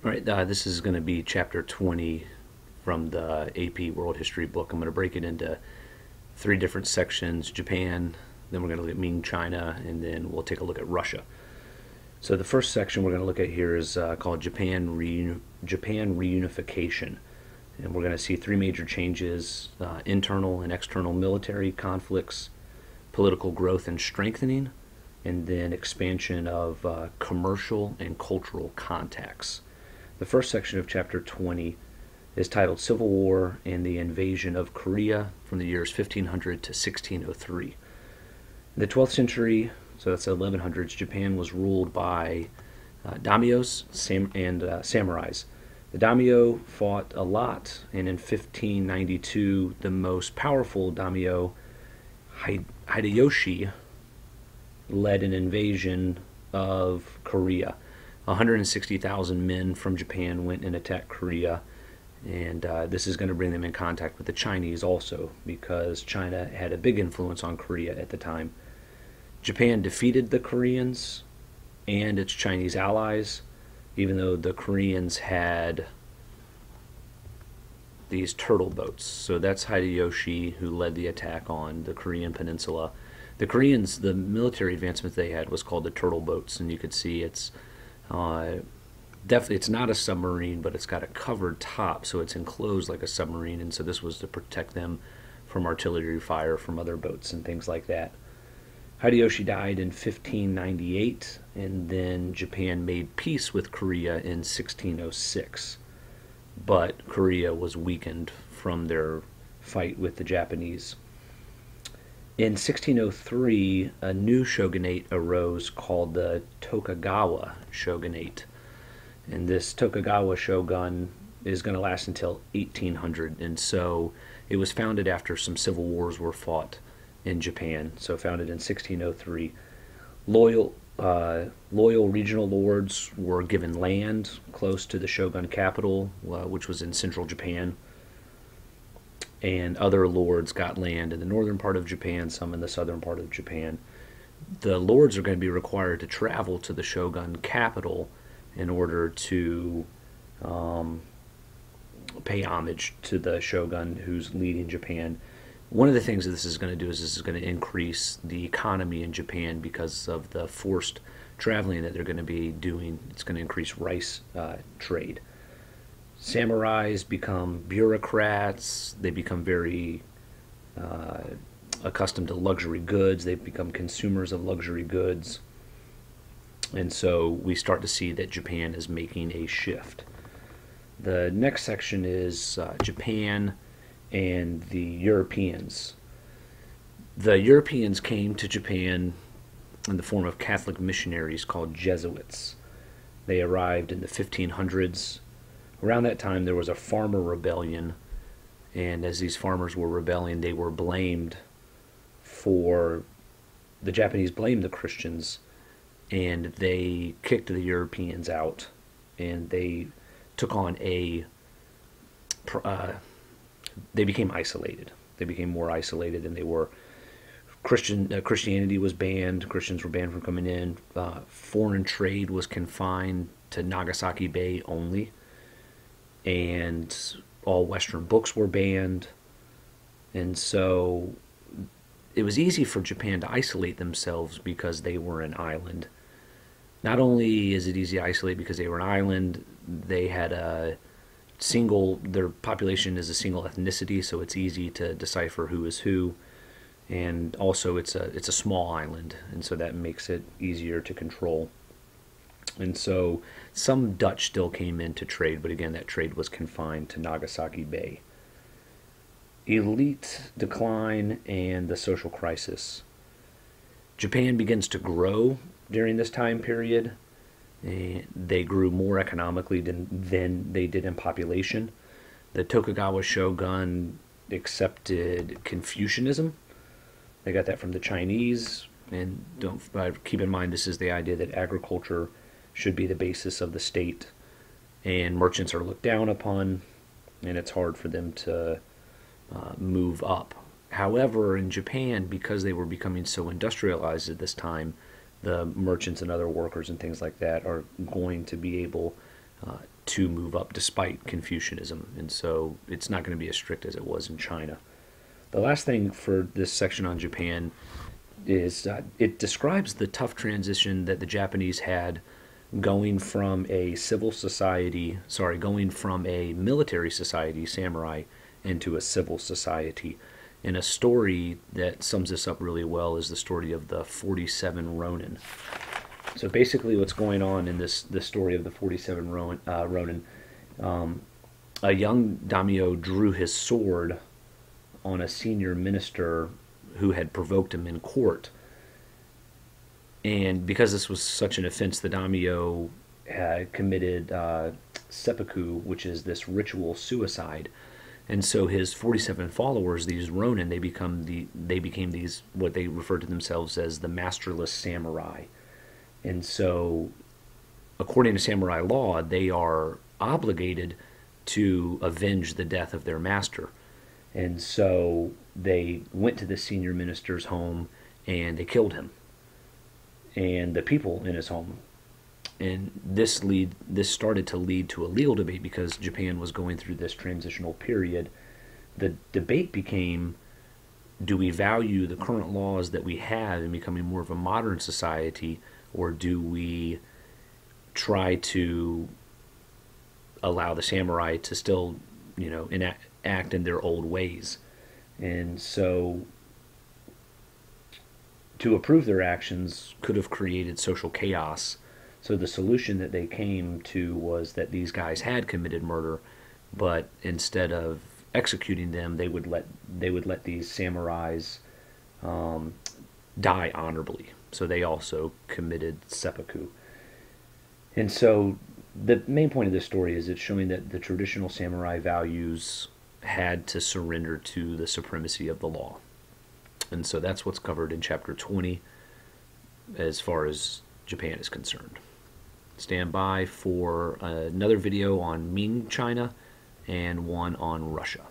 All right, this is going to be chapter 20 from the AP World History book. I'm going to break it into three different sections: Japan, then we're going to look at Ming China, and then we'll take a look at Russia. So the first section we're going to look at here is called Japan Reunification. And we're going to see three major changes: internal and external military conflicts, political growth and strengthening, and then expansion of commercial and cultural contacts. The first section of chapter 20 is titled Civil War and the Invasion of Korea from the years 1500 to 1603. In the 12th century, so that's the 1100s, Japan was ruled by daimyos and samurais. The daimyo fought a lot, and in 1592, the most powerful daimyo, Hideyoshi, led an invasion of Korea. 160,000 men from Japan went and attacked Korea, and this is going to bring them in contact with the Chinese also, because China had a big influence on Korea at the time. Japan defeated the Koreans and its Chinese allies, even though the Koreans had these turtle boats. So that's Hideyoshi, who led the attack on the Korean peninsula. The Koreans, the military advancement they had was called the turtle boats, and you could see it's definitely, it's not a submarine, but it's got a covered top, so it's enclosed like a submarine, and so this was to protect them from artillery fire from other boats and things like that. Hideyoshi died in 1598, and then Japan made peace with Korea in 1606. But Korea was weakened from their fight with the Japanese. In 1603, a new shogunate arose called the Tokugawa Shogunate. And this Tokugawa shogun is going to last until 1800. And so it was founded after some civil wars were fought in Japan. So founded in 1603. Loyal regional lords were given land close to the shogun capital, which was in central Japan. And other lords got land in the northern part of Japan, some in the southern part of Japan. The lords are going to be required to travel to the shogun capital in order to pay homage to the shogun who's leading Japan. One of the things that this is going to do is this is going to increase the economy in Japan because of the forced traveling that they're going to be doing. It's going to increase rice trade. Samurais become bureaucrats. They become very accustomed to luxury goods. They become consumers of luxury goods. And so we start to see that Japan is making a shift. The next section is Japan and the Europeans. The Europeans came to Japan in the form of Catholic missionaries called Jesuits. They arrived in the 1500s. Around that time, there was a farmer rebellion, and as these farmers were rebelling, they were blamed for, the Japanese blamed the Christians, and they kicked the Europeans out, and they took on they became isolated. They became more isolated than they were. Christianity was banned. Christians were banned from coming in. Foreign trade was confined to Nagasaki Bay only. And all Western books were banned. And so it was easy for Japan to isolate themselves because they were an island. Not only is it easy to isolate because they were an island, they had their population is a single ethnicity, so it's easy to decipher who is who. And also it's a small island, and so that makes it easier to control. And so some Dutch still came in to trade, but again, that trade was confined to Nagasaki Bay. Elite decline and the social crisis. Japan begins to grow during this time period. They grew more economically than they did in population. The Tokugawa Shogun accepted Confucianism. They got that from the Chinese. And keep in mind, this is the idea that agriculture should be the basis of the state, and merchants are looked down upon, and it's hard for them to move up. However, in Japan, because they were becoming so industrialized at this time, the merchants and other workers and things like that are going to be able to move up despite Confucianism. And so it's not going to be as strict as it was in China. The last thing for this section on Japan is it describes the tough transition that the Japanese had going from a going from a military society, samurai, into a civil society. And a story that sums this up really well is the story of the 47 Ronin. So basically what's going on in this story of the 47 Ronin, a young daimyo drew his sword on a senior minister who had provoked him in court. And because this was such an offense, the daimyo had committed seppuku, which is this ritual suicide. And so his 47 followers, these Ronin, they became these, what they referred to themselves as the masterless samurai. And so, according to samurai law, they are obligated to avenge the death of their master. And so they went to the senior minister's home and they killed him and the people in his home. And this started to lead to a legal debate because Japan was going through this transitional period. The debate became, do we value the current laws that we have in becoming more of a modern society, or do we try to allow the samurai to still, act in their old ways? And so to approve their actions could have created social chaos. So the solution that they came to was that these guys had committed murder, but instead of executing them, they would let these samurais die honorably. So they also committed seppuku. And so the main point of this story is it's showing that the traditional samurai values had to surrender to the supremacy of the law. And so that's what's covered in chapter 20 as far as Japan is concerned. Stand by for another video on Ming China and one on Russia.